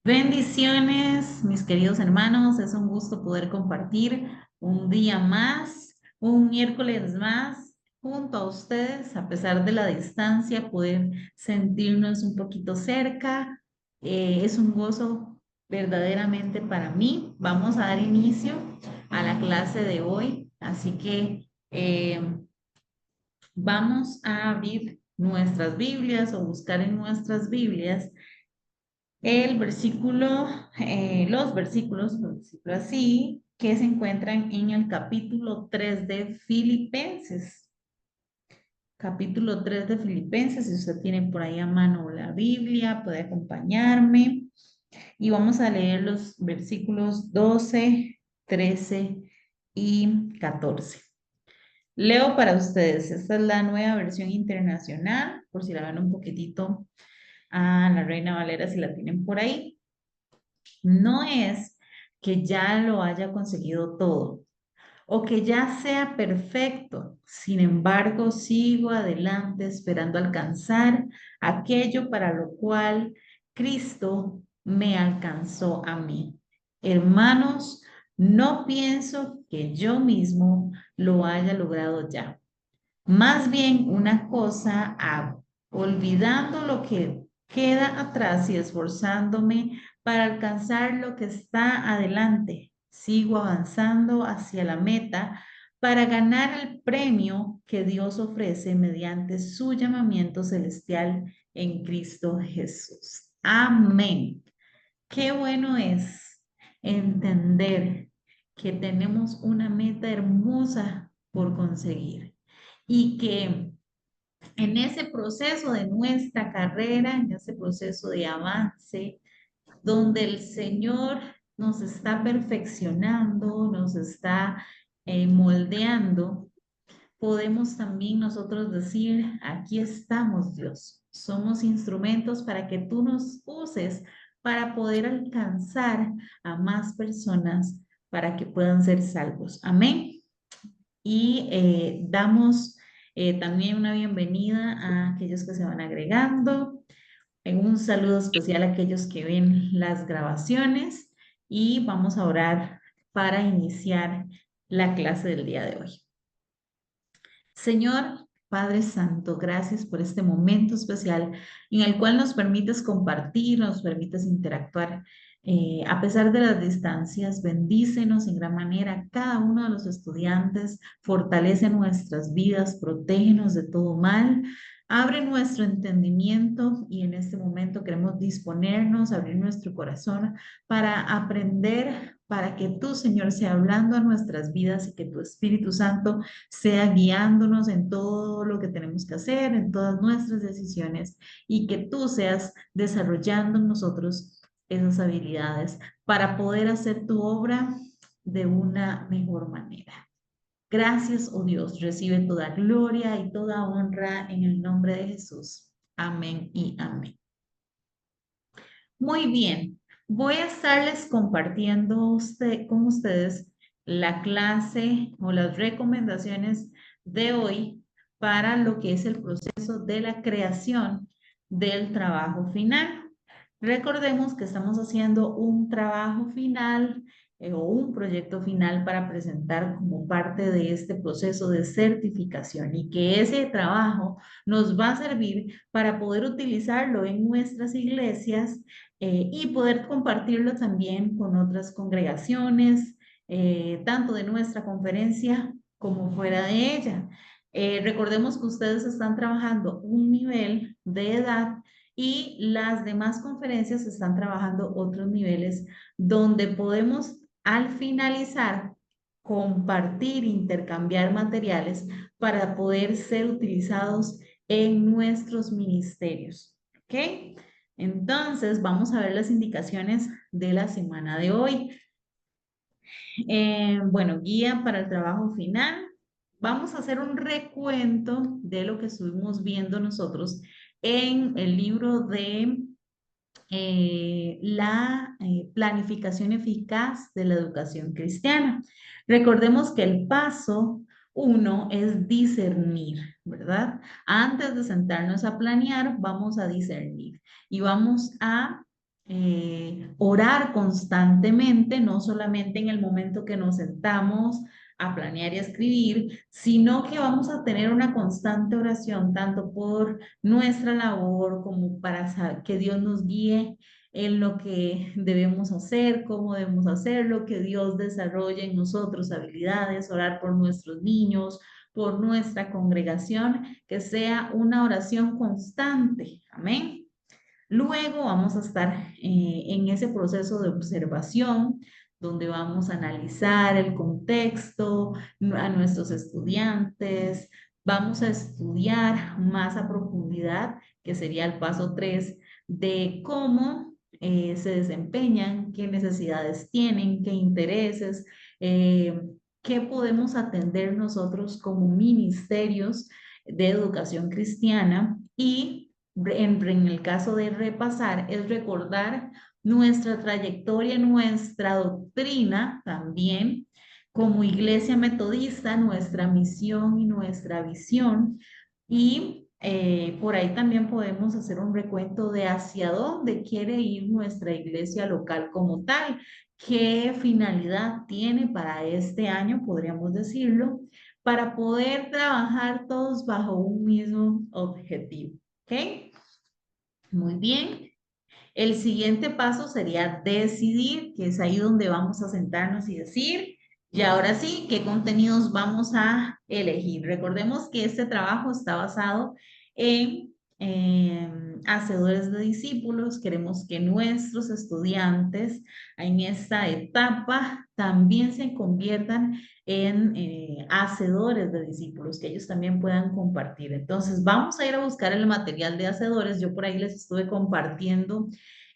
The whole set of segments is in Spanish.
Bendiciones, mis queridos hermanos. Es un gusto poder compartir un día más, un miércoles más junto a ustedes, a pesar de la distancia, poder sentirnos un poquito cerca. Es un gozo verdaderamente para mí. Vamos a dar inicio a la clase de hoy, así que vamos a abrir nuestras Biblias o buscar en nuestras Biblias el versículo, los versículos, por decirlo así, que se encuentran en el capítulo 3 de Filipenses. Capítulo 3 de Filipenses, si usted tiene por ahí a mano la Biblia, puede acompañarme. Y vamos a leer los versículos 12, 13 y 14. Leo para ustedes, esta es la nueva versión internacional, por si la ven un poquitito a la Reina Valera, si la tienen por ahí. No es que ya lo haya conseguido todo o que ya sea perfecto. Sin embargo, sigo adelante esperando alcanzar aquello para lo cual Cristo me alcanzó a mí. Hermanos, no pienso que yo mismo lo haya logrado ya. Más bien una cosa hago, olvidando lo que queda atrás y esforzándome para alcanzar lo que está adelante. Sigo avanzando hacia la meta para ganar el premio que Dios ofrece mediante su llamamiento celestial en Cristo Jesús. Amén. Qué bueno es entender que tenemos una meta hermosa por conseguir y que en ese proceso de nuestra carrera, en ese proceso de avance, donde el Señor nos está perfeccionando, nos está moldeando, podemos también nosotros decir, aquí estamos, Dios. Somos instrumentos para que tú nos uses para poder alcanzar a más personas para que puedan ser salvos. Amén. Y damos también una bienvenida a aquellos que se van agregando. Un saludo especial a aquellos que ven las grabaciones y vamos a orar para iniciar la clase del día de hoy. Señor Padre Santo, gracias por este momento especial en el cual nos permites compartir, nos permites interactuar. A pesar de las distancias, bendícenos en gran manera a cada uno de los estudiantes, fortalece nuestras vidas, protégenos de todo mal, abre nuestro entendimiento y en este momento queremos disponernos, abrir nuestro corazón para aprender, para que tú, Señor, sea hablando a nuestras vidas y que tu Espíritu Santo sea guiándonos en todo lo que tenemos que hacer, en todas nuestras decisiones y que tú seas desarrollando en nosotros esas habilidades para poder hacer tu obra de una mejor manera. Gracias, oh Dios, recibe toda gloria y toda honra en el nombre de Jesús. Amén y amén. Muy bien, voy a estarles compartiendo con ustedes la clase o las recomendaciones de hoy para lo que es el proceso de la creación del trabajo final. Recordemos que estamos haciendo un trabajo final o un proyecto final para presentar como parte de este proceso de certificación y que ese trabajo nos va a servir para poder utilizarlo en nuestras iglesias y poder compartirlo también con otras congregaciones, tanto de nuestra conferencia como fuera de ella. Recordemos que ustedes están trabajando un nivel de edad y las demás conferencias están trabajando otros niveles donde podemos al finalizar compartir, intercambiar materiales para poder ser utilizados en nuestros ministerios. ¿Ok? Entonces, vamos a ver las indicaciones de la semana de hoy. Bueno, guía para el trabajo final. Vamos a hacer un recuento de lo que estuvimos viendo nosotros en el libro de la planificación eficaz de la educación cristiana. Recordemos que el paso uno es discernir, ¿verdad? Antes de sentarnos a planear, vamos a discernir y vamos a orar constantemente, no solamente en el momento que nos sentamos a planear y a escribir, sino que vamos a tener una constante oración, tanto por nuestra labor como para que Dios nos guíe en lo que debemos hacer, cómo debemos hacerlo, que Dios desarrolle en nosotros habilidades, orar por nuestros niños, por nuestra congregación, que sea una oración constante. Amén. Luego vamos a estar en ese proceso de observación, donde vamos a analizar el contexto, a nuestros estudiantes, vamos a estudiar más a profundidad, que sería el paso 3, de cómo se desempeñan, qué necesidades tienen, qué intereses, qué podemos atender nosotros como ministerios de educación cristiana y en el caso de repasar, es recordar nuestra trayectoria, nuestra doctrina también como iglesia metodista, nuestra misión y nuestra visión. Y por ahí también podemos hacer un recuento de hacia dónde quiere ir nuestra iglesia local como tal, qué finalidad tiene para este año, podríamos decirlo, para poder trabajar todos bajo un mismo objetivo. ¿Ok? Muy bien. El siguiente paso sería decidir, que es ahí donde vamos a sentarnos y decir, y ahora sí, qué contenidos vamos a elegir. Recordemos que este trabajo está basado en hacedores de discípulos. Queremos que nuestros estudiantes en esta etapa también se conviertan en hacedores de discípulos, que ellos también puedan compartir. Entonces, vamos a ir a buscar el material de hacedores. Yo por ahí les estuve compartiendo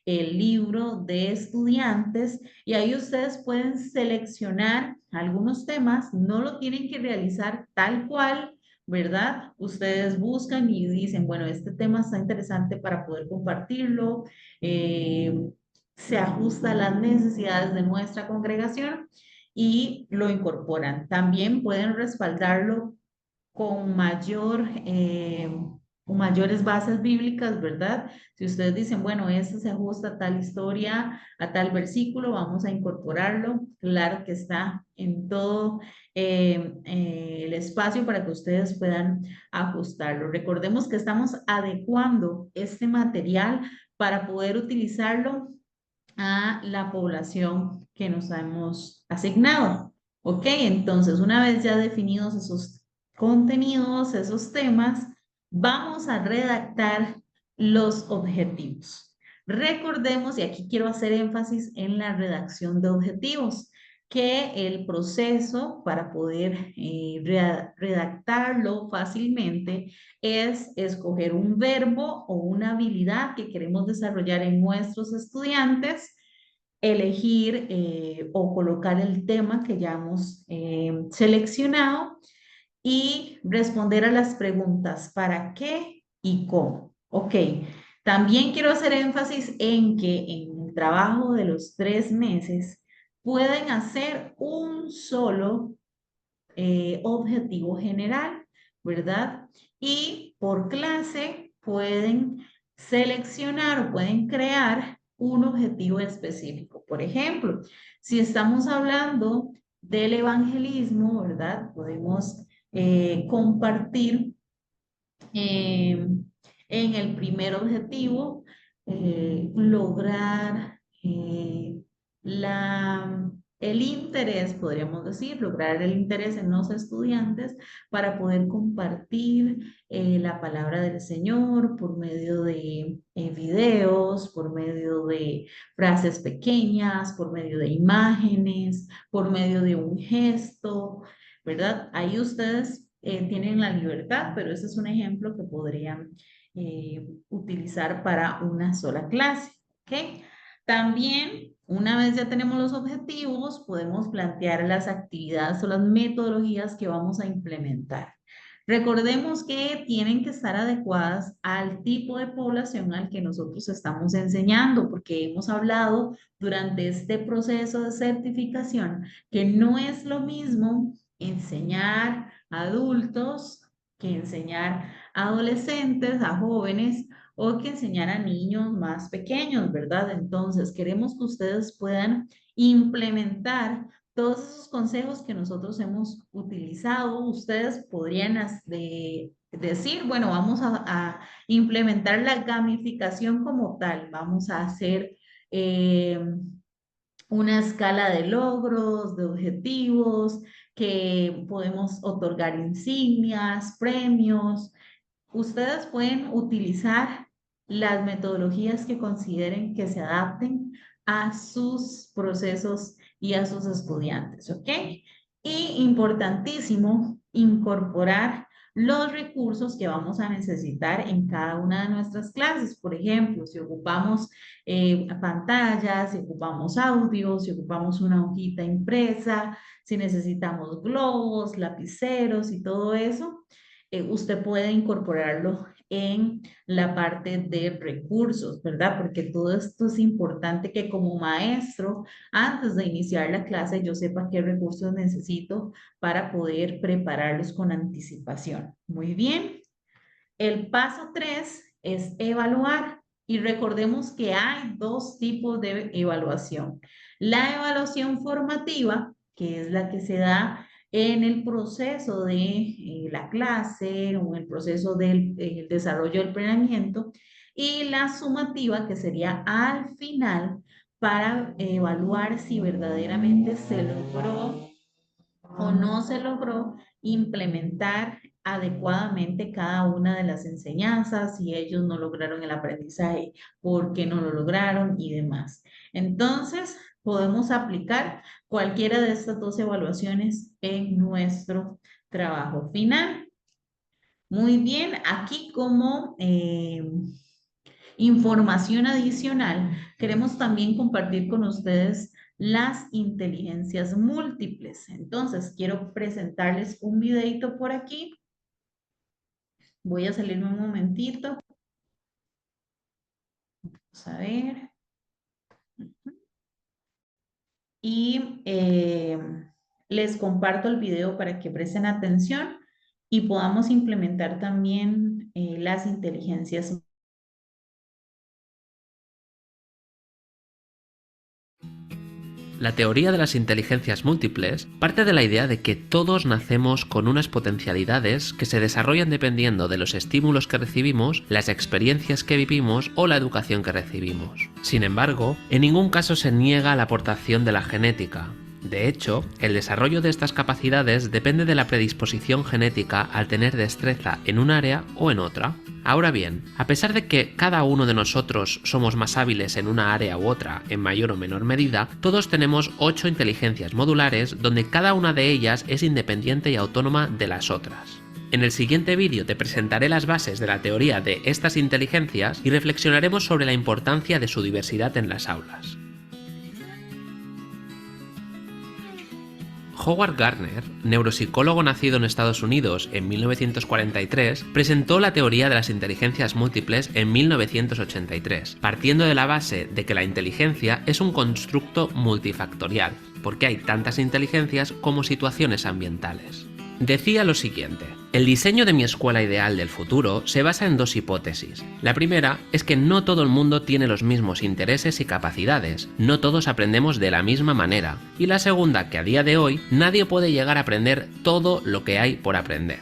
el libro de estudiantes y ahí ustedes pueden seleccionar algunos temas, no lo tienen que realizar tal cual, ¿verdad? Ustedes buscan y dicen, bueno, este tema está interesante para poder compartirlo, se ajusta a las necesidades de nuestra congregación y lo incorporan. También pueden respaldarlo con con mayores bases bíblicas, ¿verdad? Si ustedes dicen, bueno, esto se ajusta a tal historia, a tal versículo, vamos a incorporarlo. Claro que está en todo el espacio para que ustedes puedan ajustarlo. Recordemos que estamos adecuando este material para poder utilizarlo a la población que nos hemos asignado. Ok, entonces una vez ya definidos esos contenidos, esos temas, vamos a redactar los objetivos. Recordemos, y aquí quiero hacer énfasis en la redacción de objetivos, que el proceso para poder redactarlo fácilmente es escoger un verbo o una habilidad que queremos desarrollar en nuestros estudiantes, elegir o colocar el tema que ya hemos seleccionado y responder a las preguntas ¿para qué y cómo? Ok, también quiero hacer énfasis en que en el trabajo de los 3 meses pueden hacer un solo objetivo general, ¿verdad? Y por clase pueden seleccionar o pueden crear un objetivo específico. Por ejemplo, si estamos hablando del evangelismo, ¿verdad? Podemos compartir eh, en el primer objetivo, lograr el interés, podríamos decir, lograr el interés en los estudiantes para poder compartir la palabra del Señor por medio de videos, por medio de frases pequeñas, por medio de imágenes, por medio de un gesto, ¿verdad? Ahí ustedes tienen la libertad, pero ese es un ejemplo que podrían utilizar para una sola clase, ¿ok? También, una vez ya tenemos los objetivos, podemos plantear las actividades o las metodologías que vamos a implementar. Recordemos que tienen que estar adecuadas al tipo de población al que nosotros estamos enseñando, porque hemos hablado durante este proceso de certificación que no es lo mismo enseñar a adultos que enseñar a adolescentes, a jóvenes o que enseñar a niños más pequeños, ¿verdad? Entonces, queremos que ustedes puedan implementar todos esos consejos que nosotros hemos utilizado. Ustedes podrían decir, bueno, vamos a implementar la gamificación como tal, vamos a hacer eh, una escala de logros, de objetivos, que podemos otorgar insignias, premios. Ustedes pueden utilizar las metodologías que consideren que se adapten a sus procesos y a sus estudiantes, ¿ok? Y importantísimo, incorporar los recursos que vamos a necesitar en cada una de nuestras clases. Por ejemplo, si ocupamos pantallas, si ocupamos audio, si ocupamos una hojita impresa, si necesitamos globos, lapiceros y todo eso, usted puede incorporarlo en la parte de recursos, ¿verdad? Porque todo esto es importante que como maestro, antes de iniciar la clase, yo sepa qué recursos necesito para poder prepararlos con anticipación. Muy bien. El paso 3 es evaluar. Y recordemos que hay dos tipos de evaluación. La evaluación formativa, que es la que se da en el proceso de la clase o en el proceso del desarrollo del planeamiento, y la sumativa, que sería al final para evaluar si verdaderamente se logró o no se logró implementar adecuadamente cada una de las enseñanzas, si ellos no lograron el aprendizaje, por qué no lo lograron y demás. Entonces, podemos aplicar cualquiera de estas dos evaluaciones en nuestro trabajo final. Muy bien, aquí como información adicional, queremos también compartir con ustedes las inteligencias múltiples. Entonces, quiero presentarles un videito por aquí. Voy a salirme un momentito. Vamos a ver. Y les comparto el video para que presten atención y podamos implementar también las inteligencias múltiples. La teoría de las inteligencias múltiples parte de la idea de que todos nacemos con unas potencialidades que se desarrollan dependiendo de los estímulos que recibimos, las experiencias que vivimos o la educación que recibimos. Sin embargo, en ningún caso se niega la aportación de la genética. De hecho, el desarrollo de estas capacidades depende de la predisposición genética al tener destreza en un área o en otra. Ahora bien, a pesar de que cada uno de nosotros somos más hábiles en una área u otra en mayor o menor medida, todos tenemos 8 inteligencias modulares donde cada una de ellas es independiente y autónoma de las otras. En el siguiente vídeo te presentaré las bases de la teoría de estas inteligencias y reflexionaremos sobre la importancia de su diversidad en las aulas. Howard Gardner, neuropsicólogo nacido en Estados Unidos en 1943, presentó la teoría de las inteligencias múltiples en 1983, partiendo de la base de que la inteligencia es un constructo multifactorial, porque hay tantas inteligencias como situaciones ambientales. Decía lo siguiente: el diseño de mi escuela ideal del futuro se basa en dos hipótesis. La primera es que no todo el mundo tiene los mismos intereses y capacidades, no todos aprendemos de la misma manera, y la segunda, que a día de hoy nadie puede llegar a aprender todo lo que hay por aprender.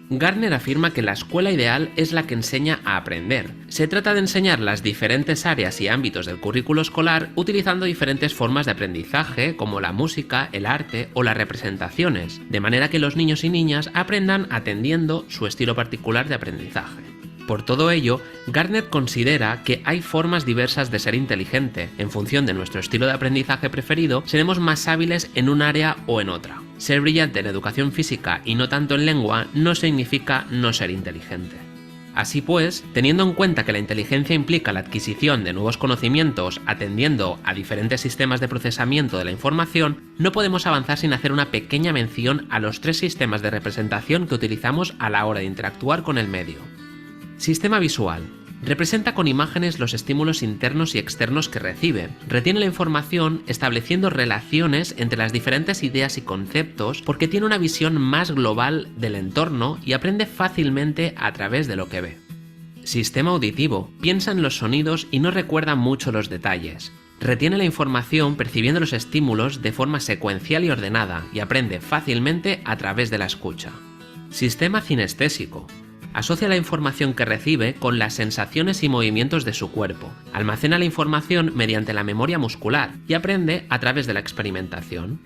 Gardner afirma que la escuela ideal es la que enseña a aprender. Se trata de enseñar las diferentes áreas y ámbitos del currículo escolar utilizando diferentes formas de aprendizaje como la música, el arte o las representaciones, de manera que los niños y niñas aprendan atendiendo su estilo particular de aprendizaje. Por todo ello, Gardner considera que hay formas diversas de ser inteligente. En función de nuestro estilo de aprendizaje preferido, seremos más hábiles en un área o en otra. Ser brillante en educación física y no tanto en lengua no significa no ser inteligente. Así pues, teniendo en cuenta que la inteligencia implica la adquisición de nuevos conocimientos atendiendo a diferentes sistemas de procesamiento de la información, no podemos avanzar sin hacer una pequeña mención a los 3 sistemas de representación que utilizamos a la hora de interactuar con el medio. Sistema visual. Representa con imágenes los estímulos internos y externos que recibe. Retiene la información estableciendo relaciones entre las diferentes ideas y conceptos porque tiene una visión más global del entorno y aprende fácilmente a través de lo que ve. Sistema auditivo. Piensa en los sonidos y no recuerda mucho los detalles. Retiene la información percibiendo los estímulos de forma secuencial y ordenada y aprende fácilmente a través de la escucha. Sistema cinestésico. Asocia la información que recibe con las sensaciones y movimientos de su cuerpo. Almacena la información mediante la memoria muscular y aprende a través de la experimentación.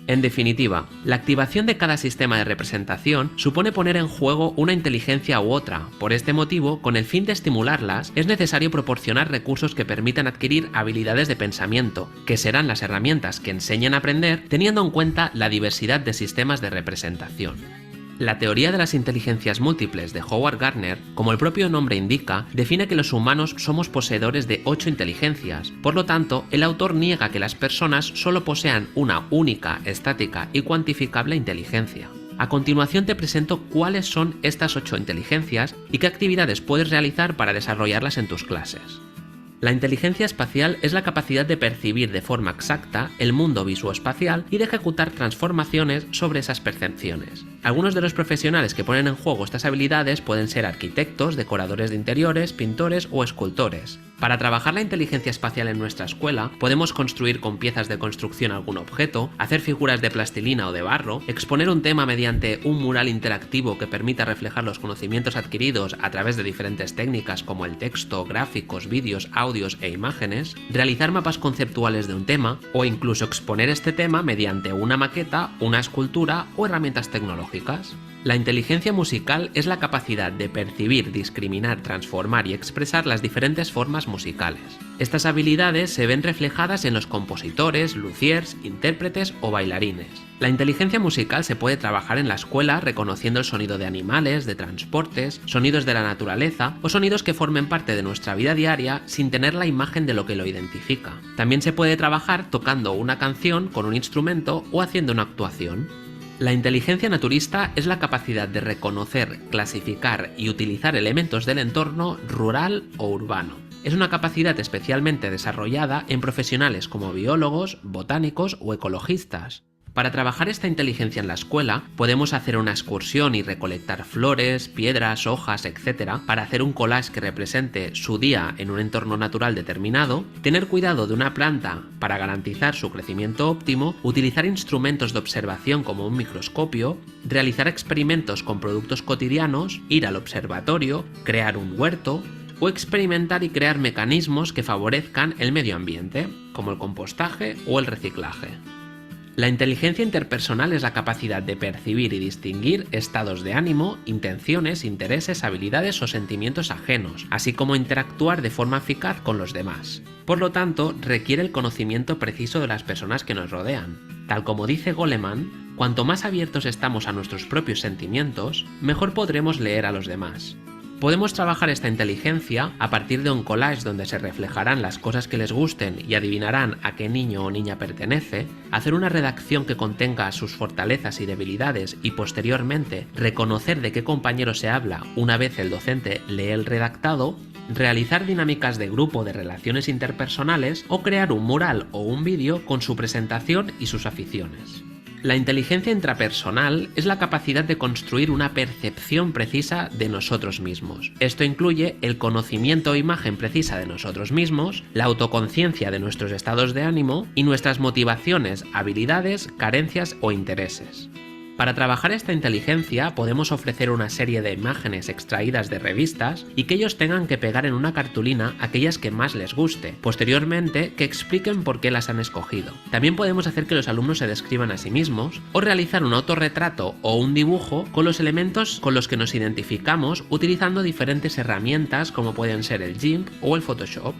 En definitiva, la activación de cada sistema de representación supone poner en juego una inteligencia u otra. Por este motivo, con el fin de estimularlas, es necesario proporcionar recursos que permitan adquirir habilidades de pensamiento, que serán las herramientas que enseñen a aprender teniendo en cuenta la diversidad de sistemas de representación. La teoría de las inteligencias múltiples de Howard Gardner, como el propio nombre indica, define que los humanos somos poseedores de 8 inteligencias. Por lo tanto, el autor niega que las personas solo posean una única, estática y cuantificable inteligencia. A continuación te presento cuáles son estas 8 inteligencias y qué actividades puedes realizar para desarrollarlas en tus clases. La inteligencia espacial es la capacidad de percibir de forma exacta el mundo visoespacial y de ejecutar transformaciones sobre esas percepciones. Algunos de los profesionales que ponen en juego estas habilidades pueden ser arquitectos, decoradores de interiores, pintores o escultores. Para trabajar la inteligencia espacial en nuestra escuela, podemos construir con piezas de construcción algún objeto, hacer figuras de plastilina o de barro, exponer un tema mediante un mural interactivo que permita reflejar los conocimientos adquiridos a través de diferentes técnicas como el texto, gráficos, vídeos, audios e imágenes, realizar mapas conceptuales de un tema o incluso exponer este tema mediante una maqueta, una escultura o herramientas tecnológicas. La inteligencia musical es la capacidad de percibir, discriminar, transformar y expresar las diferentes formas musicales. Estas habilidades se ven reflejadas en los compositores, luthiers, intérpretes o bailarines. La inteligencia musical se puede trabajar en la escuela reconociendo el sonido de animales, de transportes, sonidos de la naturaleza o sonidos que formen parte de nuestra vida diaria sin tener la imagen de lo que lo identifica. También se puede trabajar tocando una canción con un instrumento o haciendo una actuación. La inteligencia naturista es la capacidad de reconocer, clasificar y utilizar elementos del entorno rural o urbano. Es una capacidad especialmente desarrollada en profesionales como biólogos, botánicos o ecologistas. Para trabajar esta inteligencia en la escuela, podemos hacer una excursión y recolectar flores, piedras, hojas, etc. para hacer un collage que represente su día en un entorno natural determinado, tener cuidado de una planta para garantizar su crecimiento óptimo, utilizar instrumentos de observación como un microscopio, realizar experimentos con productos cotidianos, ir al observatorio, crear un huerto, o experimentar y crear mecanismos que favorezcan el medio ambiente, como el compostaje o el reciclaje. La inteligencia interpersonal es la capacidad de percibir y distinguir estados de ánimo, intenciones, intereses, habilidades o sentimientos ajenos, así como interactuar de forma eficaz con los demás. Por lo tanto, requiere el conocimiento preciso de las personas que nos rodean. Tal como dice Goleman, cuanto más abiertos estamos a nuestros propios sentimientos, mejor podremos leer a los demás. Podemos trabajar esta inteligencia a partir de un collage donde se reflejarán las cosas que les gusten y adivinarán a qué niño o niña pertenece, hacer una redacción que contenga sus fortalezas y debilidades y posteriormente reconocer de qué compañero se habla una vez el docente lee el redactado, realizar dinámicas de grupo de relaciones interpersonales o crear un mural o un vídeo con su presentación y sus aficiones. La inteligencia intrapersonal es la capacidad de construir una percepción precisa de nosotros mismos. Esto incluye el conocimiento o imagen precisa de nosotros mismos, la autoconciencia de nuestros estados de ánimo y nuestras motivaciones, habilidades, carencias o intereses. Para trabajar esta inteligencia podemos ofrecer una serie de imágenes extraídas de revistas y que ellos tengan que pegar en una cartulina aquellas que más les guste, posteriormente que expliquen por qué las han escogido. También podemos hacer que los alumnos se describan a sí mismos o realizar un autorretrato o un dibujo con los elementos con los que nos identificamos utilizando diferentes herramientas como pueden ser el GIMP o el Photoshop.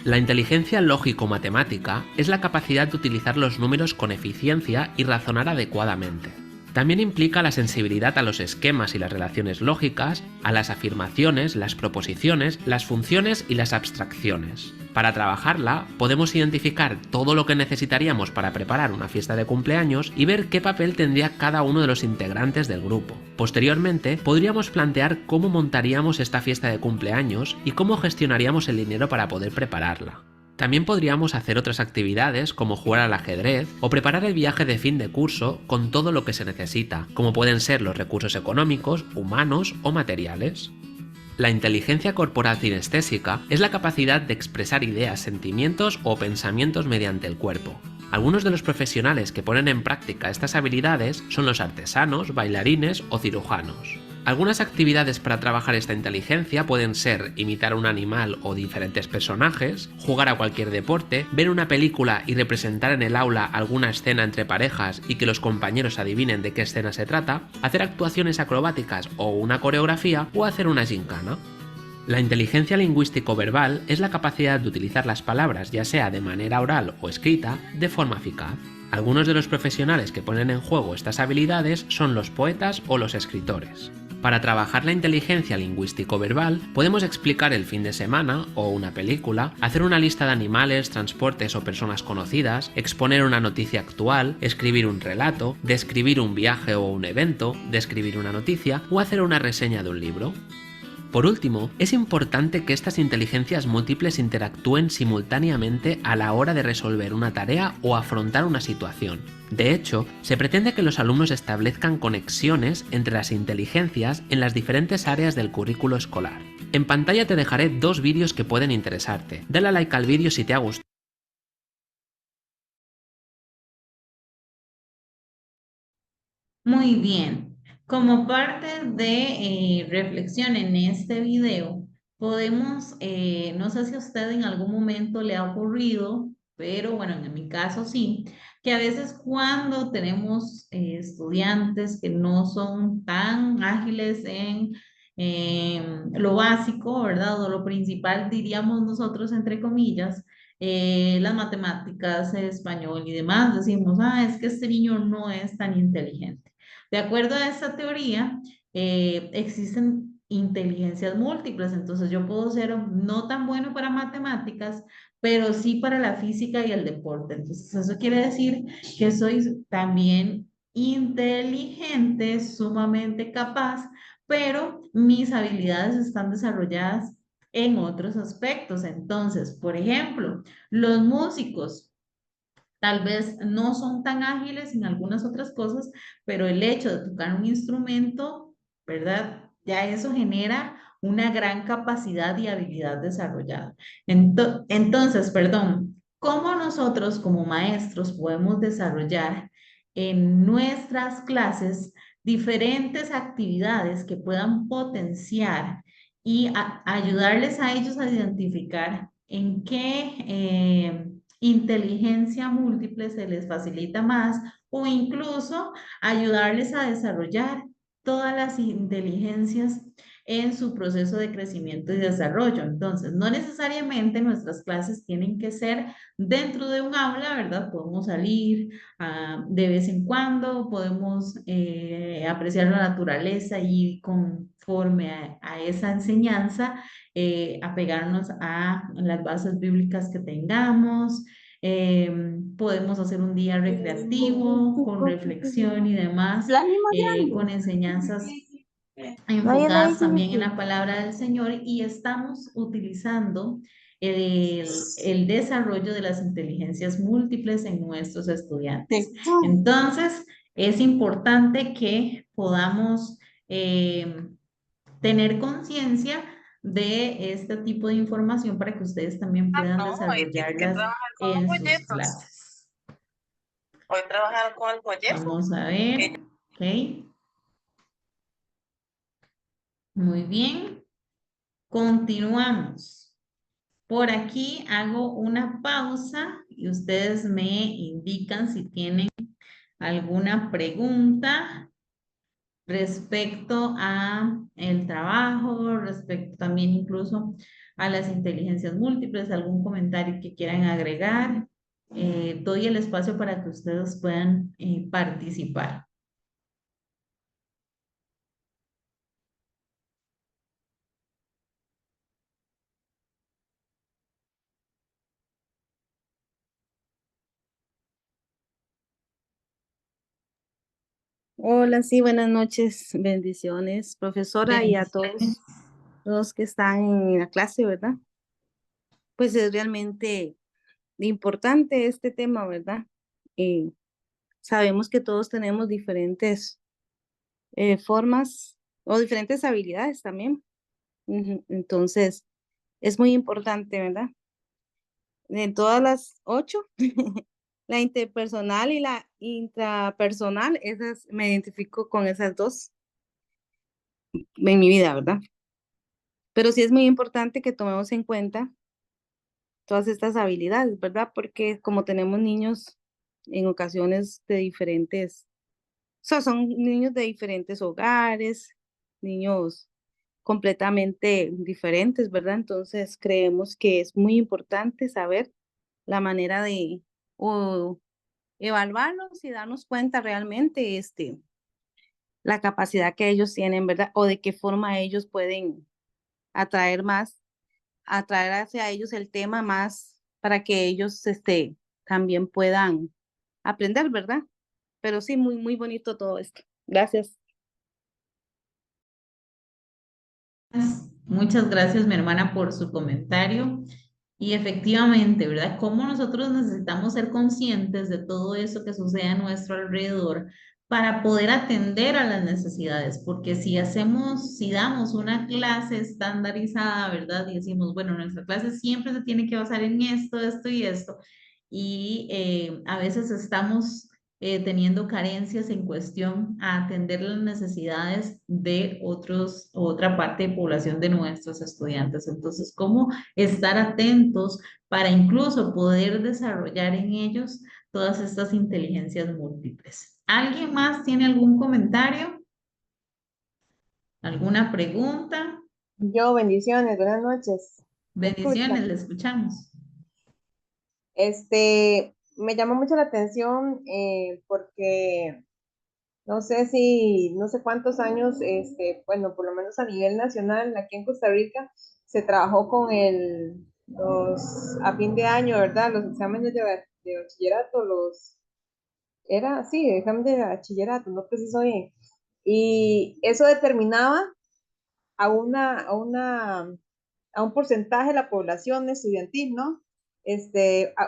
La inteligencia lógico-matemática es la capacidad de utilizar los números con eficiencia y razonar adecuadamente. También implica la sensibilidad a los esquemas y las relaciones lógicas, a las afirmaciones, las proposiciones, las funciones y las abstracciones. Para trabajarla, podemos identificar todo lo que necesitaríamos para preparar una fiesta de cumpleaños y ver qué papel tendría cada uno de los integrantes del grupo. Posteriormente, podríamos plantear cómo montaríamos esta fiesta de cumpleaños y cómo gestionaríamos el dinero para poder prepararla. También podríamos hacer otras actividades como jugar al ajedrez o preparar el viaje de fin de curso con todo lo que se necesita, como pueden ser los recursos económicos, humanos o materiales. La inteligencia corporal cinestésica es la capacidad de expresar ideas, sentimientos o pensamientos mediante el cuerpo. Algunos de los profesionales que ponen en práctica estas habilidades son los artesanos, bailarines o cirujanos. Algunas actividades para trabajar esta inteligencia pueden ser imitar a un animal o diferentes personajes, jugar a cualquier deporte, ver una película y representar en el aula alguna escena entre parejas y que los compañeros adivinen de qué escena se trata, hacer actuaciones acrobáticas o una coreografía o hacer una gincana. La inteligencia lingüístico-verbal es la capacidad de utilizar las palabras, ya sea de manera oral o escrita, de forma eficaz. Algunos de los profesionales que ponen en juego estas habilidades son los poetas o los escritores. Para trabajar la inteligencia lingüístico-verbal, podemos explicar el fin de semana o una película, hacer una lista de animales, transportes o personas conocidas, exponer una noticia actual, escribir un relato, describir un viaje o un evento, describir una noticia o hacer una reseña de un libro. Por último, es importante que estas inteligencias múltiples interactúen simultáneamente a la hora de resolver una tarea o afrontar una situación. De hecho, se pretende que los alumnos establezcan conexiones entre las inteligencias en las diferentes áreas del currículo escolar. En pantalla te dejaré 2 vídeos que pueden interesarte. Dale a like al vídeo si te ha gustado. Muy bien. Como parte de reflexión en este video, podemos, no sé si a usted en algún momento le ha ocurrido, pero bueno, en mi caso sí, que a veces cuando tenemos estudiantes que no son tan ágiles en lo básico, ¿verdad? O lo principal, diríamos nosotros, entre comillas, las matemáticas, el español y demás, decimos, ah, es que este niño no es tan inteligente. De acuerdo a esta teoría, existen inteligencias múltiples, entonces yo puedo ser no tan bueno para matemáticas, pero sí para la física y el deporte. Entonces eso quiere decir que soy también inteligente, sumamente capaz, pero mis habilidades están desarrolladas en otros aspectos. Entonces, por ejemplo, los músicos tal vez no son tan ágiles en algunas otras cosas, pero el hecho de tocar un instrumento, ¿verdad? Ya eso genera una gran capacidad y habilidad desarrollada. Entonces, perdón, ¿cómo nosotros como maestros podemos desarrollar en nuestras clases diferentes actividades que puedan potenciar y ayudarles a ellos a identificar en qué inteligencia múltiple se les facilita más o incluso ayudarles a desarrollar todas las inteligencias en su proceso de crecimiento y desarrollo? Entonces, no necesariamente nuestras clases tienen que ser dentro de un aula, ¿verdad? Podemos salir de vez en cuando, podemos apreciar la naturaleza y conforme a esa enseñanza, apegarnos a las bases bíblicas que tengamos. Podemos hacer un día recreativo con reflexión y demás, con enseñanzas enfocadas también en la palabra del Señor, y estamos utilizando el desarrollo de las inteligencias múltiples en nuestros estudiantes. Entonces, es importante que podamos tener conciencia de este tipo de información para que ustedes también puedan desarrollarlas en sus clases. Hoy trabajaron con el folleto. Vamos a ver. Ok. Muy bien. Continuamos. Por aquí hago una pausa y ustedes me indican si tienen alguna pregunta respecto a el trabajo, respecto también incluso a las inteligencias múltiples, algún comentario que quieran agregar. Doy el espacio para que ustedes puedan participar. Hola, sí, buenas noches, bendiciones, profesora, y a Bendiciones. todos los que están en la clase, ¿verdad? Pues es realmente importante este tema, ¿verdad? Sabemos que todos tenemos diferentes formas o diferentes habilidades también, Entonces, es muy importante, ¿verdad? En todas las 8, la interpersonal y la intrapersonal, esas me identifico con esas dos en mi vida, ¿verdad? Pero sí es muy importante que tomemos en cuenta todas estas habilidades, ¿verdad? Porque como tenemos niños en ocasiones de diferentes, o sea, son niños de diferentes hogares, niños completamente diferentes, ¿verdad? Entonces creemos que es muy importante saber la manera de o evaluarlos y darnos cuenta realmente la capacidad que ellos tienen, ¿verdad? O de qué forma ellos pueden atraer más, atraer hacia ellos el tema más para que ellos también puedan aprender, ¿verdad? Pero sí, muy, muy bonito todo esto. Gracias. Muchas gracias, mi hermana, por su comentario. Y efectivamente, ¿verdad? Cómo nosotros necesitamos ser conscientes de todo eso que sucede a nuestro alrededor para poder atender a las necesidades, porque si damos una clase estandarizada, ¿verdad? Y decimos, bueno, nuestra clase siempre se tiene que basar en esto, esto y esto, y a veces estamos teniendo carencias en cuestión a atender las necesidades de otra parte de población de nuestros estudiantes. Entonces, ¿cómo estar atentos para incluso poder desarrollar en ellos todas estas inteligencias múltiples? ¿Alguien más tiene algún comentario? ¿Alguna pregunta? Yo, bendiciones, buenas noches. ¿Me Bendiciones, escuchan? le escuchamos. Me llama mucho la atención porque no sé cuántos años, bueno, por lo menos a nivel nacional, aquí en Costa Rica, se trabajó con a fin de año, ¿verdad? Los exámenes de bachillerato, examen de bachillerato, no preciso bien. Y eso determinaba a a un porcentaje de la población estudiantil, ¿no?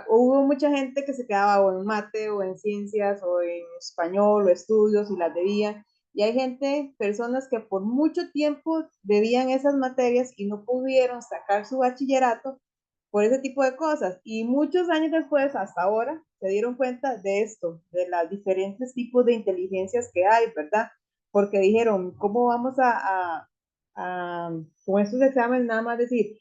Hubo mucha gente que se quedaba o en mate o en ciencias o en español o estudios y las debía. Y hay personas que por mucho tiempo debían esas materias y no pudieron sacar su bachillerato por ese tipo de cosas. Y muchos años después, hasta ahora, se dieron cuenta de esto, de los diferentes tipos de inteligencias que hay, ¿verdad? Porque dijeron, ¿cómo vamos a con estos exámenes nada más decir,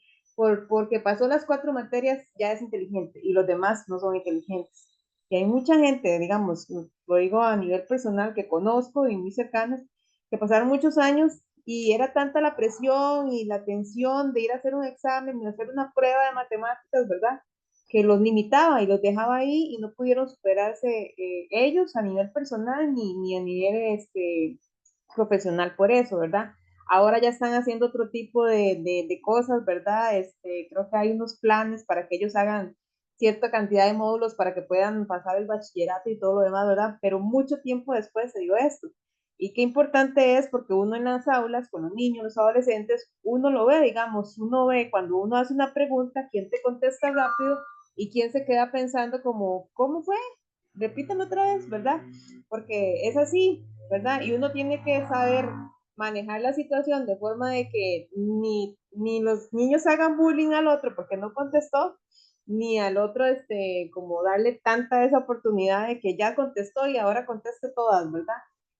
porque pasó las 4 materias ya es inteligente y los demás no son inteligentes? Y hay mucha gente, digamos, lo digo a nivel personal, que conozco y muy cercanas, que pasaron muchos años y era tanta la presión y la tensión de ir a hacer un examen, de hacer una prueba de matemáticas, ¿verdad? Que los limitaba y los dejaba ahí y no pudieron superarse ellos a nivel personal ni a nivel profesional por eso, ¿verdad? Ahora ya están haciendo otro tipo de cosas, ¿verdad? Creo que hay unos planes para que ellos hagan cierta cantidad de módulos para que puedan pasar el bachillerato y todo lo demás, ¿verdad? Pero mucho tiempo después se dio esto. Y qué importante es porque uno en las aulas, con los niños, los adolescentes, uno lo ve, digamos, uno ve cuando uno hace una pregunta, quién te contesta rápido y quién se queda pensando como, ¿cómo fue? Repítame otra vez, ¿verdad? Porque es así, ¿verdad? Y uno tiene que saber manejar la situación de forma de que ni los niños hagan bullying al otro porque no contestó, ni al otro, como darle tanta esa oportunidad de que ya contestó y ahora conteste todas, ¿verdad?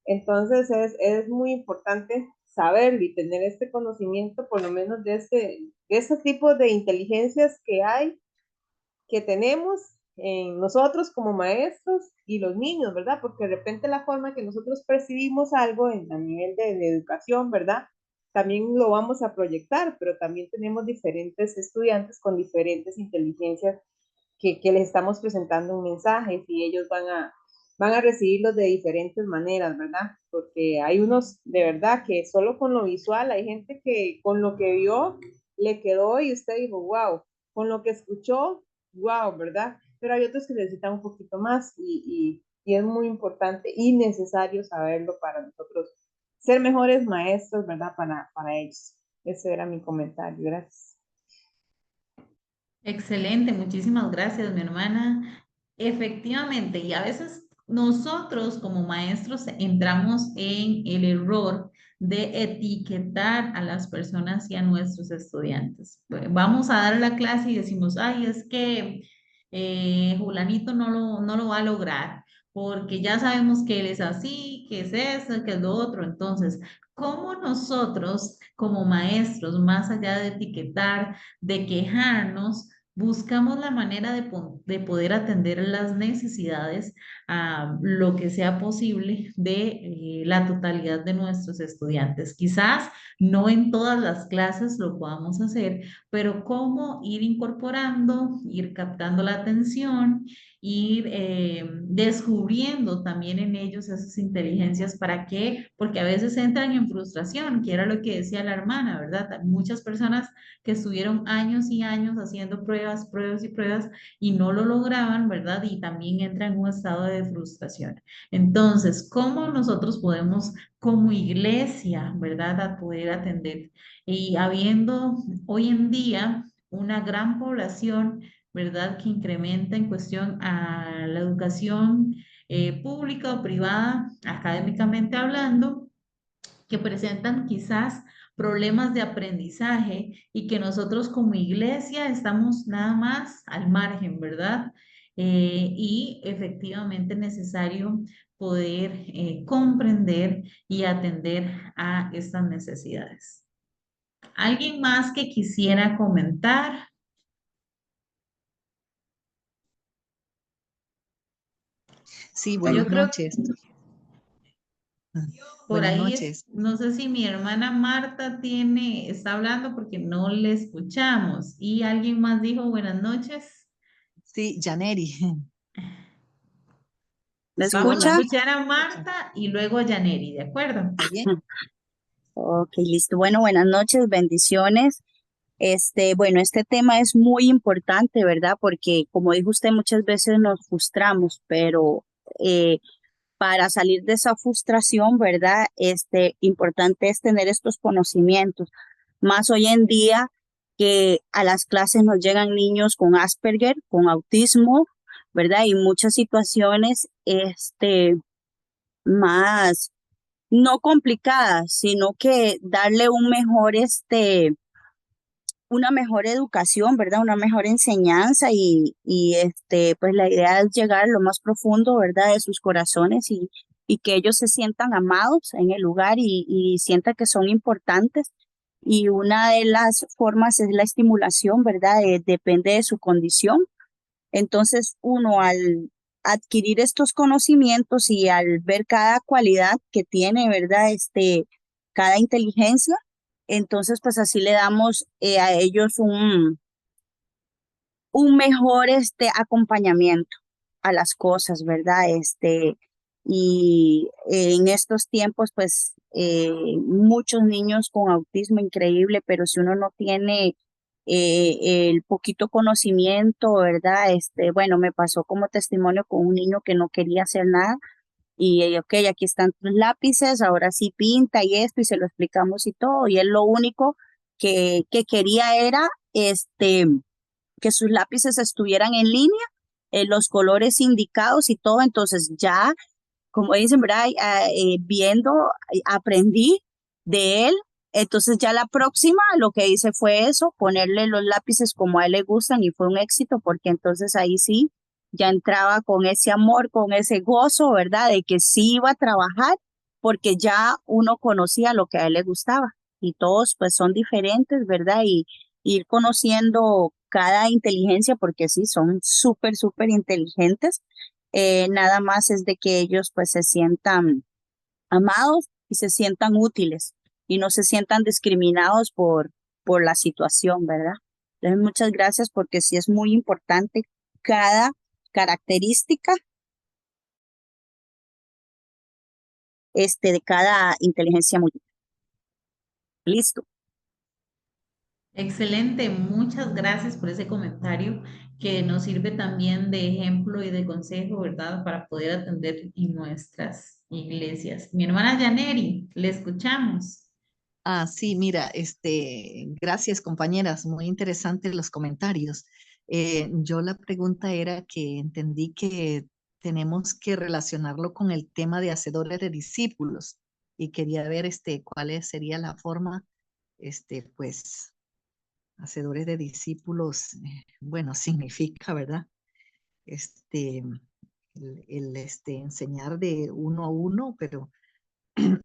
Entonces es muy importante saberlo y tener este conocimiento, por lo menos de este tipo de inteligencias que hay, que tenemos en nosotros como maestros y los niños, ¿verdad? Porque de repente la forma que nosotros percibimos algo a nivel de educación, ¿verdad? También lo vamos a proyectar, pero también tenemos diferentes estudiantes con diferentes inteligencias que les estamos presentando un mensaje y ellos van a recibirlos de diferentes maneras, ¿verdad? Porque hay unos de verdad que solo con lo visual, hay gente que con lo que vio le quedó y usted dijo, wow, con lo que escuchó, wow, ¿verdad? Pero hay otros que necesitan un poquito más y es muy importante y necesario saberlo para nosotros ser mejores maestros, ¿verdad? Para ellos. Ese era mi comentario. Gracias. Excelente, muchísimas gracias, mi hermana. Efectivamente, y a veces nosotros como maestros entramos en el error de etiquetar a las personas y a nuestros estudiantes. Vamos a dar la clase y decimos, ay, es que Julanito no lo va a lograr, porque ya sabemos que él es así, que es eso, que es lo otro. Entonces, ¿cómo nosotros como maestros, más allá de etiquetar, de quejarnos, buscamos la manera de poder atender las necesidades a lo que sea posible de la totalidad de nuestros estudiantes? Quizás no en todas las clases lo podamos hacer, pero cómo ir incorporando, ir captando la atención, ir descubriendo también en ellos esas inteligencias para que, porque a veces entran en frustración, que era lo que decía la hermana, ¿verdad? Muchas personas que estuvieron años y años haciendo pruebas, pruebas y pruebas y no lo lograban, ¿verdad? Y también entran en un estado de frustración. Entonces, ¿cómo nosotros podemos como iglesia, ¿verdad?, a poder atender? Y habiendo hoy en día una gran población, ¿verdad?, que incrementa en cuestión a la educación pública o privada, académicamente hablando, que presentan quizás problemas de aprendizaje y que nosotros como iglesia estamos nada más al margen, ¿verdad? Y efectivamente es necesario poder comprender y atender a estas necesidades. ¿Alguien más que quisiera comentar? Sí, Yo buenas creo noches. por Buenas ahí, noches. no sé si mi hermana Marta está hablando porque no le escuchamos. Y alguien más dijo buenas noches. Sí, Janeri. ¿Me Sí, Vamos a escucha? hola. escuchar a Marta y luego a Yaneri, ¿de acuerdo? ¿Está bien? Ok, listo. Bueno, buenas noches, bendiciones. Bueno, este tema es muy importante, ¿verdad? Porque como dijo usted, muchas veces nos frustramos, pero eh, para salir de esa frustración, ¿verdad? Importante es tener estos conocimientos. Más hoy en día que a las clases nos llegan niños con Asperger, con autismo, ¿verdad? Y muchas situaciones, más no complicadas, sino que darle una mejor educación, ¿verdad? Una mejor enseñanza pues la idea es llegar a lo más profundo, ¿verdad? De sus corazones y que ellos se sientan amados en el lugar y sientan que son importantes. Y una de las formas es la estimulación, ¿verdad? Depende de su condición. Entonces, uno al adquirir estos conocimientos y al ver cada cualidad que tiene, ¿verdad? Cada inteligencia, entonces pues así le damos a ellos un mejor acompañamiento a las cosas, ¿verdad? Y en estos tiempos, pues muchos niños con autismo increíble, pero si uno no tiene el poquito conocimiento, ¿verdad? Bueno, me pasó como testimonio con un niño que no quería hacer nada y ok, aquí están tus lápices, ahora sí pinta y esto y se lo explicamos y todo, y él lo único que quería era que sus lápices estuvieran en línea, los colores indicados y todo. Entonces ya, como dicen, ¿verdad? Viendo, aprendí de él. Entonces ya la próxima lo que hice fue eso, ponerle los lápices como a él le gustan y fue un éxito porque entonces ahí sí ya entraba con ese amor, con ese gozo, ¿verdad? De que sí iba a trabajar porque ya uno conocía lo que a él le gustaba y todos pues son diferentes, ¿verdad? Y ir conociendo cada inteligencia porque sí, son súper, súper inteligentes. Nada más es de que ellos pues se sientan amados y se sientan útiles y no se sientan discriminados por la situación, ¿verdad? Entonces, muchas gracias porque sí es muy importante cada característica de cada inteligencia múltiple. Listo. Excelente, muchas gracias por ese comentario que nos sirve también de ejemplo y de consejo, ¿verdad? Para poder atender en nuestras iglesias. Mi hermana Yaneri, le escuchamos. Ah, sí, mira, gracias compañeras, muy interesantes los comentarios. Yo la pregunta era que entendí que tenemos que relacionarlo con el tema de hacedores de discípulos. y quería ver cuál sería la forma, pues, hacedores de discípulos, bueno, significa, ¿verdad? Este, enseñar de uno a uno, pero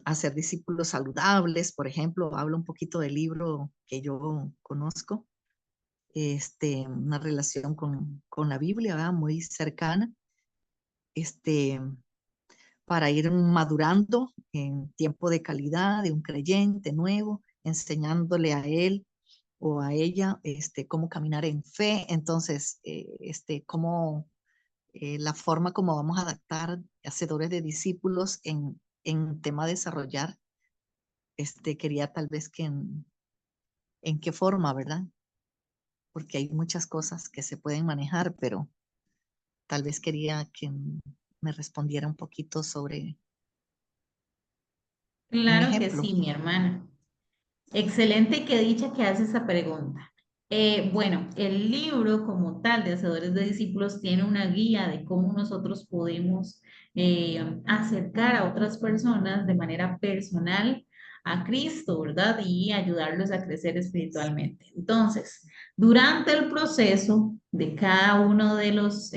hacer discípulos saludables, por ejemplo, hablo un poquito del libro que yo conozco, una relación con la Biblia, ¿verdad? Muy cercana, este, para ir madurando en tiempo de calidad de un creyente nuevo, enseñándole a él o a ella, cómo caminar en fe. Entonces, cómo la forma como vamos a adaptar hacedores de discípulos en tema de desarrollar, quería tal vez que en qué forma, ¿verdad? Porque hay muchas cosas que se pueden manejar, pero tal vez quería que me respondiera un poquito sobre un Claro que ejemplo. sí, mi hermana. Excelente que dicha que hace esa pregunta. Bueno, el libro como tal de Hacedores de Discípulos tiene una guía de cómo nosotros podemos acercar a otras personas de manera personal a Cristo, ¿verdad? Y ayudarlos a crecer espiritualmente. Entonces, durante el proceso de cada uno de los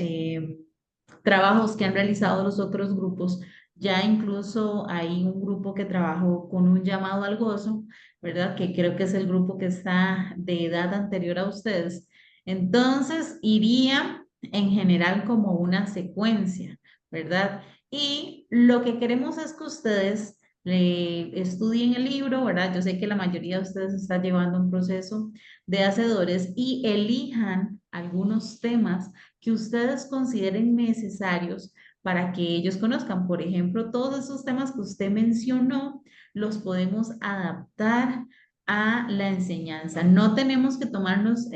trabajos que han realizado los otros grupos, ya incluso hay un grupo que trabajó con un llamado al gozo, ¿verdad? Que creo que es el grupo que está de edad anterior a ustedes. Entonces, iría en general como una secuencia, ¿verdad? Y lo que queremos es que ustedes estudien el libro, ¿verdad? Yo sé que la mayoría de ustedes está llevando un proceso de hacedores y elijan algunos temas que ustedes consideren necesarios para que ellos conozcan. Por ejemplo, todos esos temas que usted mencionó, los podemos adaptar a la enseñanza. No tenemos que tomarnos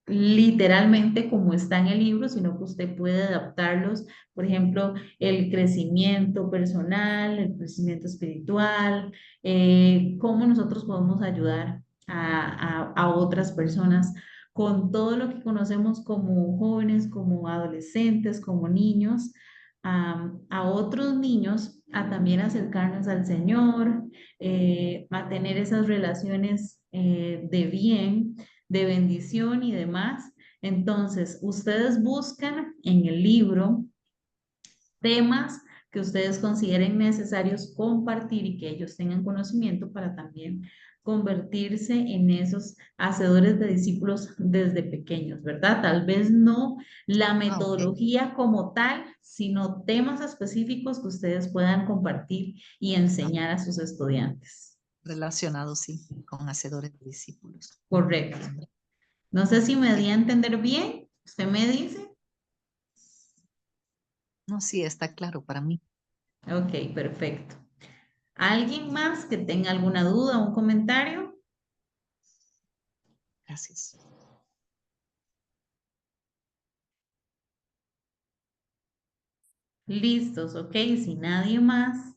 literalmente como está en el libro, sino que usted puede adaptarlos. Por ejemplo, el crecimiento personal, el crecimiento espiritual, cómo nosotros podemos ayudar a otras personas con todo lo que conocemos como jóvenes, como adolescentes, como niños, a otros niños, a también acercarnos al Señor, a tener esas relaciones de bien, de bendición y demás. Entonces, ustedes buscan en el libro temas que ustedes consideren necesarios compartir y que ellos tengan conocimiento para también convertirse en esos hacedores de discípulos desde pequeños, ¿verdad? Tal vez no la Ah, ok. metodología como tal, sino temas específicos que ustedes puedan compartir y Ah, enseñar a sus estudiantes. relacionado, sí, con hacedores de discípulos. Correcto. No sé si me Ok. di a entender bien. ¿Usted me dice? No, sí, está claro para mí. Ok, perfecto. ¿Alguien más que tenga alguna duda o un comentario? Gracias. Listos, ok. Si nadie más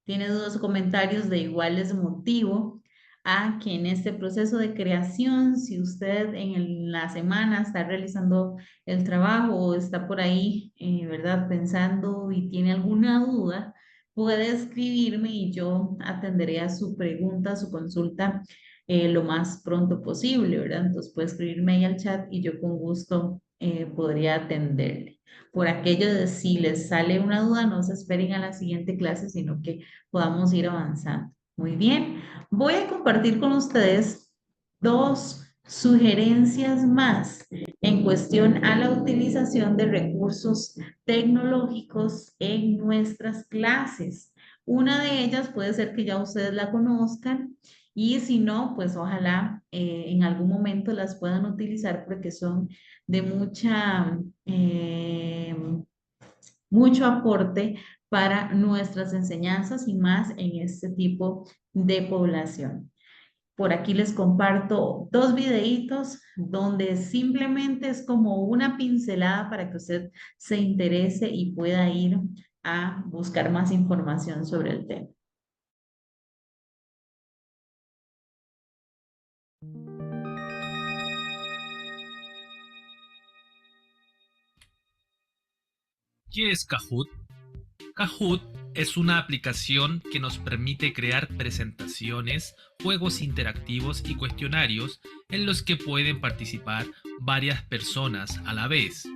tiene dudas o comentarios de igual les motivo a que en este proceso de creación, si usted la semana está realizando el trabajo o está por ahí, ¿verdad? Pensando y tiene alguna duda, puede escribirme y yo atenderé a su pregunta, a su consulta lo más pronto posible, ¿verdad? Entonces puede escribirme ahí al chat y yo con gusto podría atenderle. Por aquello de si les sale una duda, no se esperen a la siguiente clase, sino que podamos ir avanzando. Muy bien, voy a compartir con ustedes dos sugerencias más en cuestión a la utilización de recursos tecnológicos en nuestras clases. Una de ellas puede ser que ya ustedes la conozcan y si no, pues ojalá en algún momento las puedan utilizar porque son de mucho aporte para nuestras enseñanzas y más en este tipo de población. Por aquí les comparto dos videitos donde simplemente es como una pincelada para que usted se interese y pueda ir a buscar más información sobre el tema. ¿Qué es Kahoot? Kahoot es una aplicación que nos permite crear presentaciones, juegos interactivos y cuestionarios en los que pueden participar varias personas a la vez.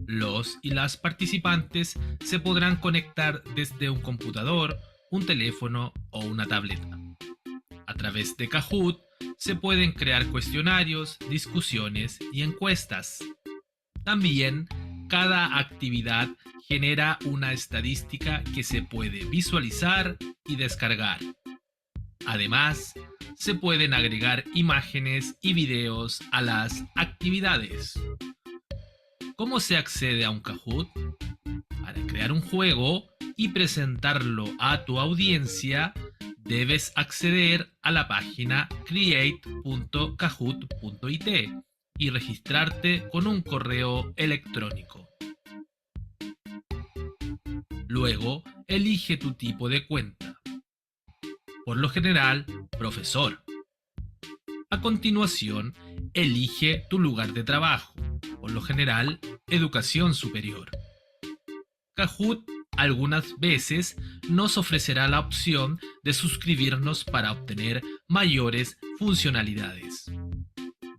Los y las participantes se podrán conectar desde un computador, un teléfono o una tableta. A través de Kahoot se pueden crear cuestionarios, discusiones y encuestas. También, cada actividad genera una estadística que se puede visualizar y descargar. Además, se pueden agregar imágenes y videos a las actividades. ¿Cómo se accede a un Kahoot? Para crear un juego y presentarlo a tu audiencia, debes acceder a la página create.kahoot.it y registrarte con un correo electrónico. Luego, elige tu tipo de cuenta. Por lo general, profesor. A continuación, elige tu lugar de trabajo. Por lo general, educación superior. Kahoot algunas veces nos ofrecerá la opción de suscribirnos para obtener mayores funcionalidades.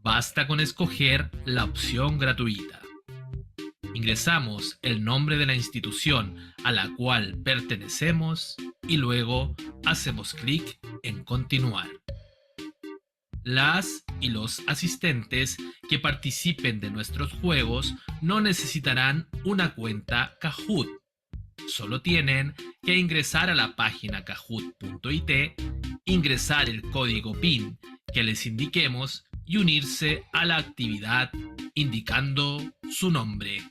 Basta con escoger la opción gratuita. Ingresamos el nombre de la institución a la cual pertenecemos y luego hacemos clic en continuar. Las y los asistentes que participen de nuestros juegos no necesitarán una cuenta Kahoot. Solo tienen que ingresar a la página kahoot.it, ingresar el código PIN que les indiquemos y unirse a la actividad indicando su nombre.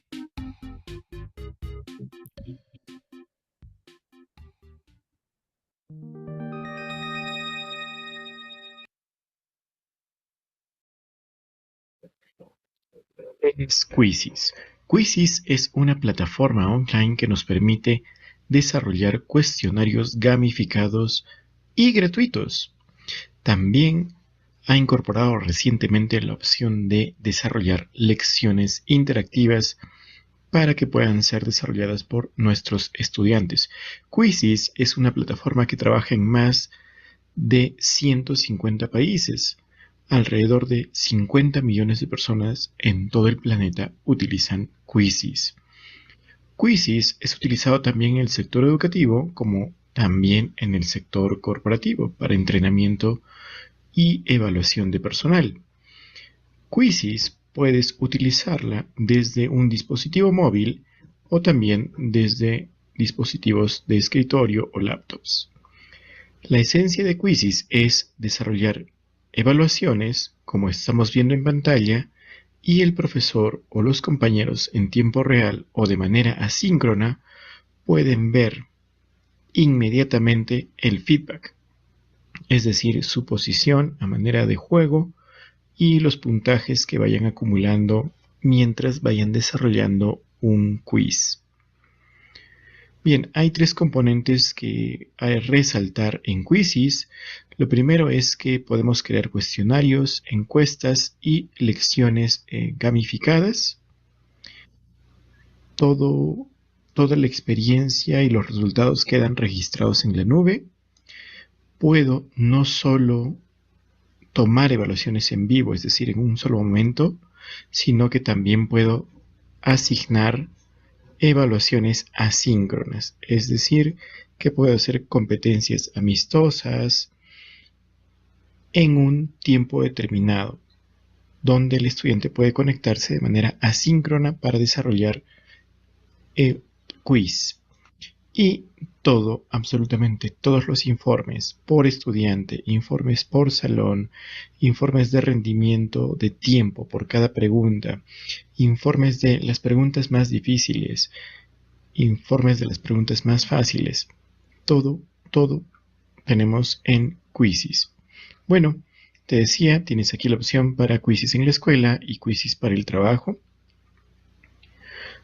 Es Quizzes. Quizzes es una plataforma online que nos permite desarrollar cuestionarios gamificados y gratuitos. También ha incorporado recientemente la opción de desarrollar lecciones interactivas para que puedan ser desarrolladas por nuestros estudiantes. Quizzes es una plataforma que trabaja en más de 150 países. Alrededor de 50 millones de personas en todo el planeta utilizan Quizzes. Quizzes es utilizado también en el sector educativo como también en el sector corporativo para entrenamiento y evaluación de personal. Quizzes puedes utilizarla desde un dispositivo móvil o también desde dispositivos de escritorio o laptops. La esencia de Quizzes es desarrollar evaluaciones, como estamos viendo en pantalla, y el profesor o los compañeros en tiempo real o de manera asíncrona pueden ver inmediatamente el feedback, es decir, su posición a manera de juego y los puntajes que vayan acumulando mientras vayan desarrollando un quiz. Bien, hay tres componentes que hay que resaltar en Quizzes. Lo primero es que podemos crear cuestionarios, encuestas y lecciones gamificadas. Toda la experiencia y los resultados quedan registrados en la nube. Puedo no solo tomar evaluaciones en vivo, es decir, en un solo momento, sino que también puedo asignar evaluaciones asíncronas, es decir, que puedo hacer competencias amistosas en un tiempo determinado, donde el estudiante puede conectarse de manera asíncrona para desarrollar el quiz. Y absolutamente todos los informes por estudiante, informes por salón, informes de rendimiento de tiempo por cada pregunta, informes de las preguntas más difíciles, informes de las preguntas más fáciles, todo tenemos en Quizzes. Bueno, te decía, tienes aquí la opción para Quizzes en la escuela y Quizzes para el trabajo.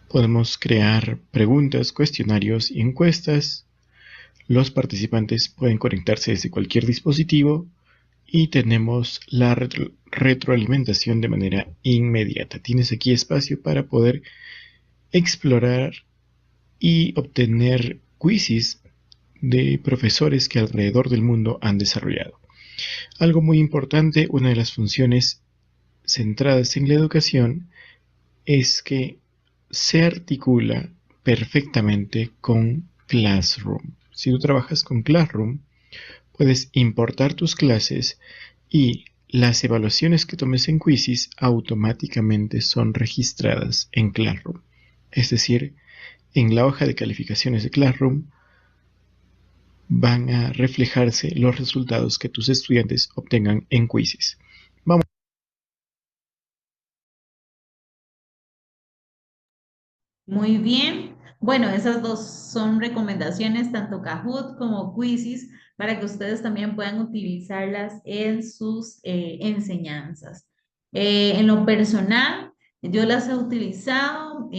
Podemos crear preguntas, cuestionarios y encuestas. Los participantes pueden conectarse desde cualquier dispositivo y tenemos la retroalimentación de manera inmediata. Tienes aquí espacio para poder explorar y obtener quizzes de profesores que alrededor del mundo han desarrollado. Algo muy importante, una de las funciones centradas en la educación es que se articula perfectamente con Classroom. Si tú trabajas con Classroom, puedes importar tus clases y las evaluaciones que tomes en Quizzes automáticamente son registradas en Classroom. Es decir, en la hoja de calificaciones de Classroom van a reflejarse los resultados que tus estudiantes obtengan en Quizzes. Vamos. Muy bien. Bueno, esas dos son recomendaciones, tanto Kahoot como Quizzes, para que ustedes también puedan utilizarlas en sus enseñanzas. En lo personal, yo las he utilizado.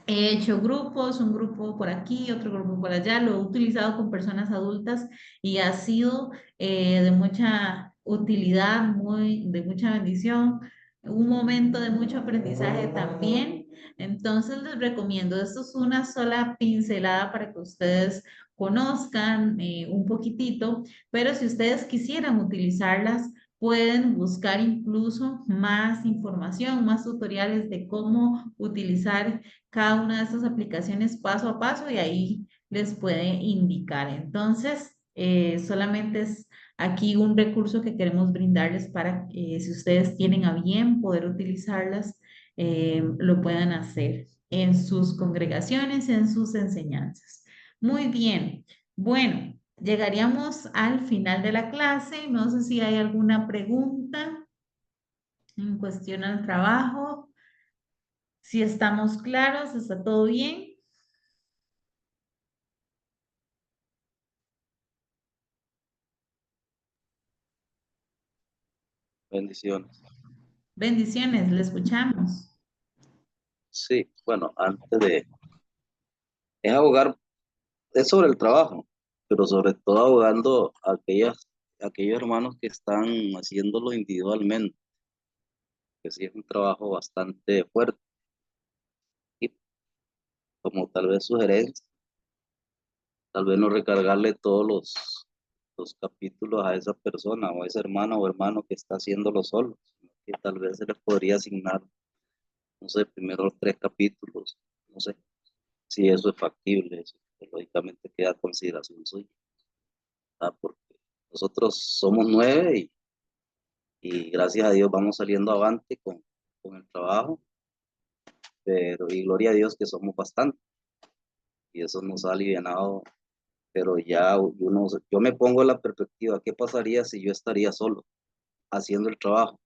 He hecho grupos, un grupo por aquí, otro grupo por allá, lo he utilizado con personas adultas y ha sido de mucha utilidad, de mucha bendición, un momento de mucho aprendizaje también. Entonces les recomiendo, esto es una sola pincelada para que ustedes conozcan un poquitito, pero si ustedes quisieran utilizarlas, pueden buscar incluso más información, más tutoriales de cómo utilizar cada una de estas aplicaciones paso a paso y ahí les puede indicar. Entonces, solamente es aquí un recurso que queremos brindarles para que si ustedes tienen a bien poder utilizarlas, lo puedan hacer en sus congregaciones, en sus enseñanzas. Muy bien. Bueno, llegaríamos al final de la clase. No sé si hay alguna pregunta en cuestión al trabajo. Si estamos claros, ¿está todo bien? Bendiciones. Bendiciones, le escuchamos. Sí, bueno, es abogar, es sobre el trabajo, pero sobre todo abogando a aquellos hermanos que están haciéndolo individualmente, que sí es un trabajo bastante fuerte. Y como tal vez sugerencia, tal vez no recargarle todos los capítulos a esa persona o a esa hermana o hermano que está haciéndolo solo, sino que tal vez se les podría asignar, no sé, primero los 3 capítulos, no sé si eso es factible, eso que lógicamente queda a consideración suya, porque nosotros somos 9 y gracias a Dios vamos saliendo avante con el trabajo, pero y gloria a Dios que somos bastantes y eso nos ha alivianado, pero ya yo me pongo en la perspectiva, ¿qué pasaría si yo estaría solo haciendo el trabajo?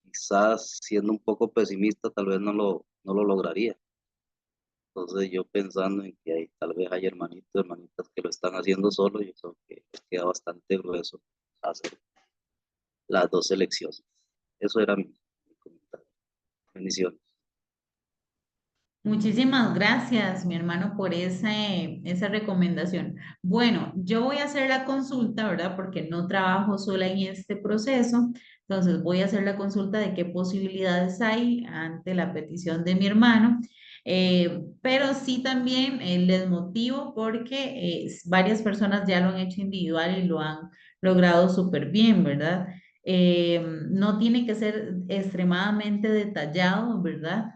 Quizás siendo un poco pesimista, tal vez no lo lograría. Entonces yo pensando en que tal vez hay hermanitos, hermanitas que lo están haciendo solo, yo creo que les queda bastante grueso hacer las 2 selecciones. Eso era mi comentario. Bendiciones. Muchísimas gracias, mi hermano, por esa recomendación. Bueno, yo voy a hacer la consulta, ¿verdad? Porque no trabajo sola en este proceso. Entonces voy a hacer la consulta de qué posibilidades hay ante la petición de mi hermano. Pero sí también les motivo porque varias personas ya lo han hecho individual y lo han logrado súper bien, ¿verdad? No tiene que ser extremadamente detallado, ¿verdad?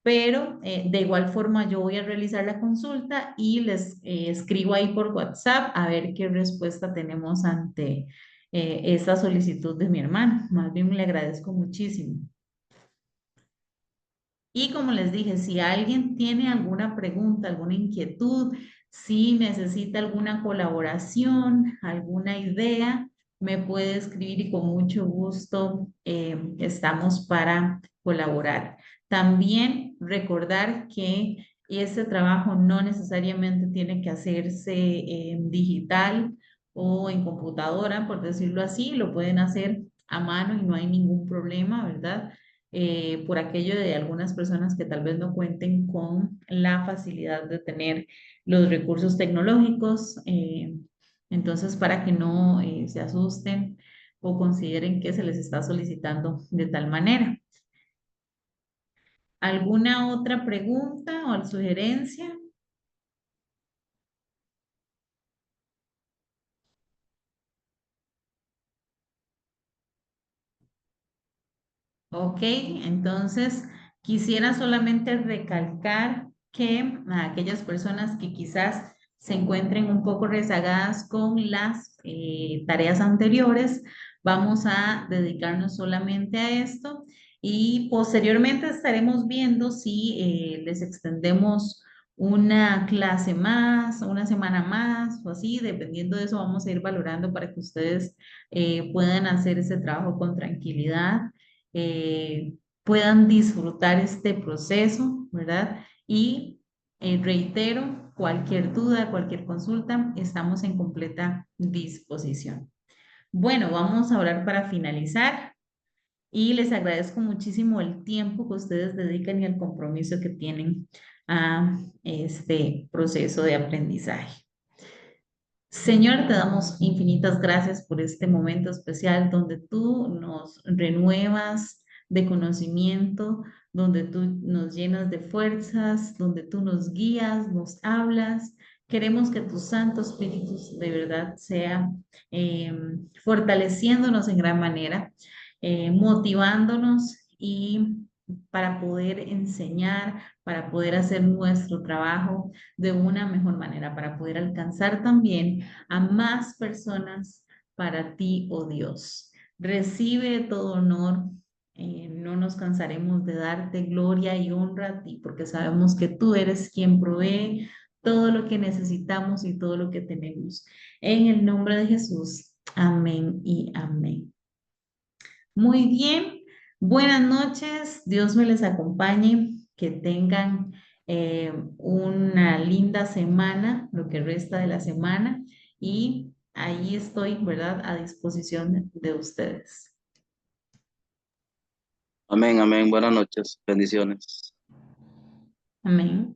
Pero de igual forma yo voy a realizar la consulta y les escribo ahí por WhatsApp a ver qué respuesta tenemos ante esta solicitud de mi hermano. Más bien le agradezco muchísimo. Y como les dije, si alguien tiene alguna pregunta, alguna inquietud, si necesita alguna colaboración, alguna idea, me puede escribir y con mucho gusto estamos para colaborar. También recordar que ese trabajo no necesariamente tiene que hacerse en digital o en computadora, por decirlo así, lo pueden hacer a mano y no hay ningún problema, ¿verdad? Por aquello de algunas personas que tal vez no cuenten con la facilidad de tener los recursos tecnológicos. Entonces, para que no se asusten o consideren que se les está solicitando de tal manera. ¿Alguna otra pregunta o sugerencia? Ok, entonces quisiera solamente recalcar que a aquellas personas que quizás se encuentren un poco rezagadas con las tareas anteriores, vamos a dedicarnos solamente a esto y posteriormente estaremos viendo si les extendemos una clase más, una semana más o así, dependiendo de eso vamos a ir valorando para que ustedes puedan hacer ese trabajo con tranquilidad, puedan disfrutar este proceso, ¿verdad? Y reitero, cualquier duda, cualquier consulta, estamos en completa disposición. Bueno, vamos a orar para finalizar y les agradezco muchísimo el tiempo que ustedes dedican y el compromiso que tienen a este proceso de aprendizaje. Señor, te damos infinitas gracias por este momento especial donde tú nos renuevas de conocimiento, donde tú nos llenas de fuerzas, donde tú nos guías, nos hablas. Queremos que tu Santo Espíritu de verdad sea fortaleciéndonos en gran manera, motivándonos y para poder enseñar, para poder hacer nuestro trabajo de una mejor manera, para poder alcanzar también a más personas para ti, oh Dios. Recibe todo honor. No nos cansaremos de darte gloria y honra a ti, porque sabemos que tú eres quien provee todo lo que necesitamos y todo lo que tenemos. En el nombre de Jesús. Amén y amén. Muy bien, buenas noches, Dios me les acompañe, que tengan una linda semana, lo que resta de la semana, y ahí estoy, ¿verdad?, a disposición de ustedes. Amén, amén. Buenas noches. Bendiciones. Amén.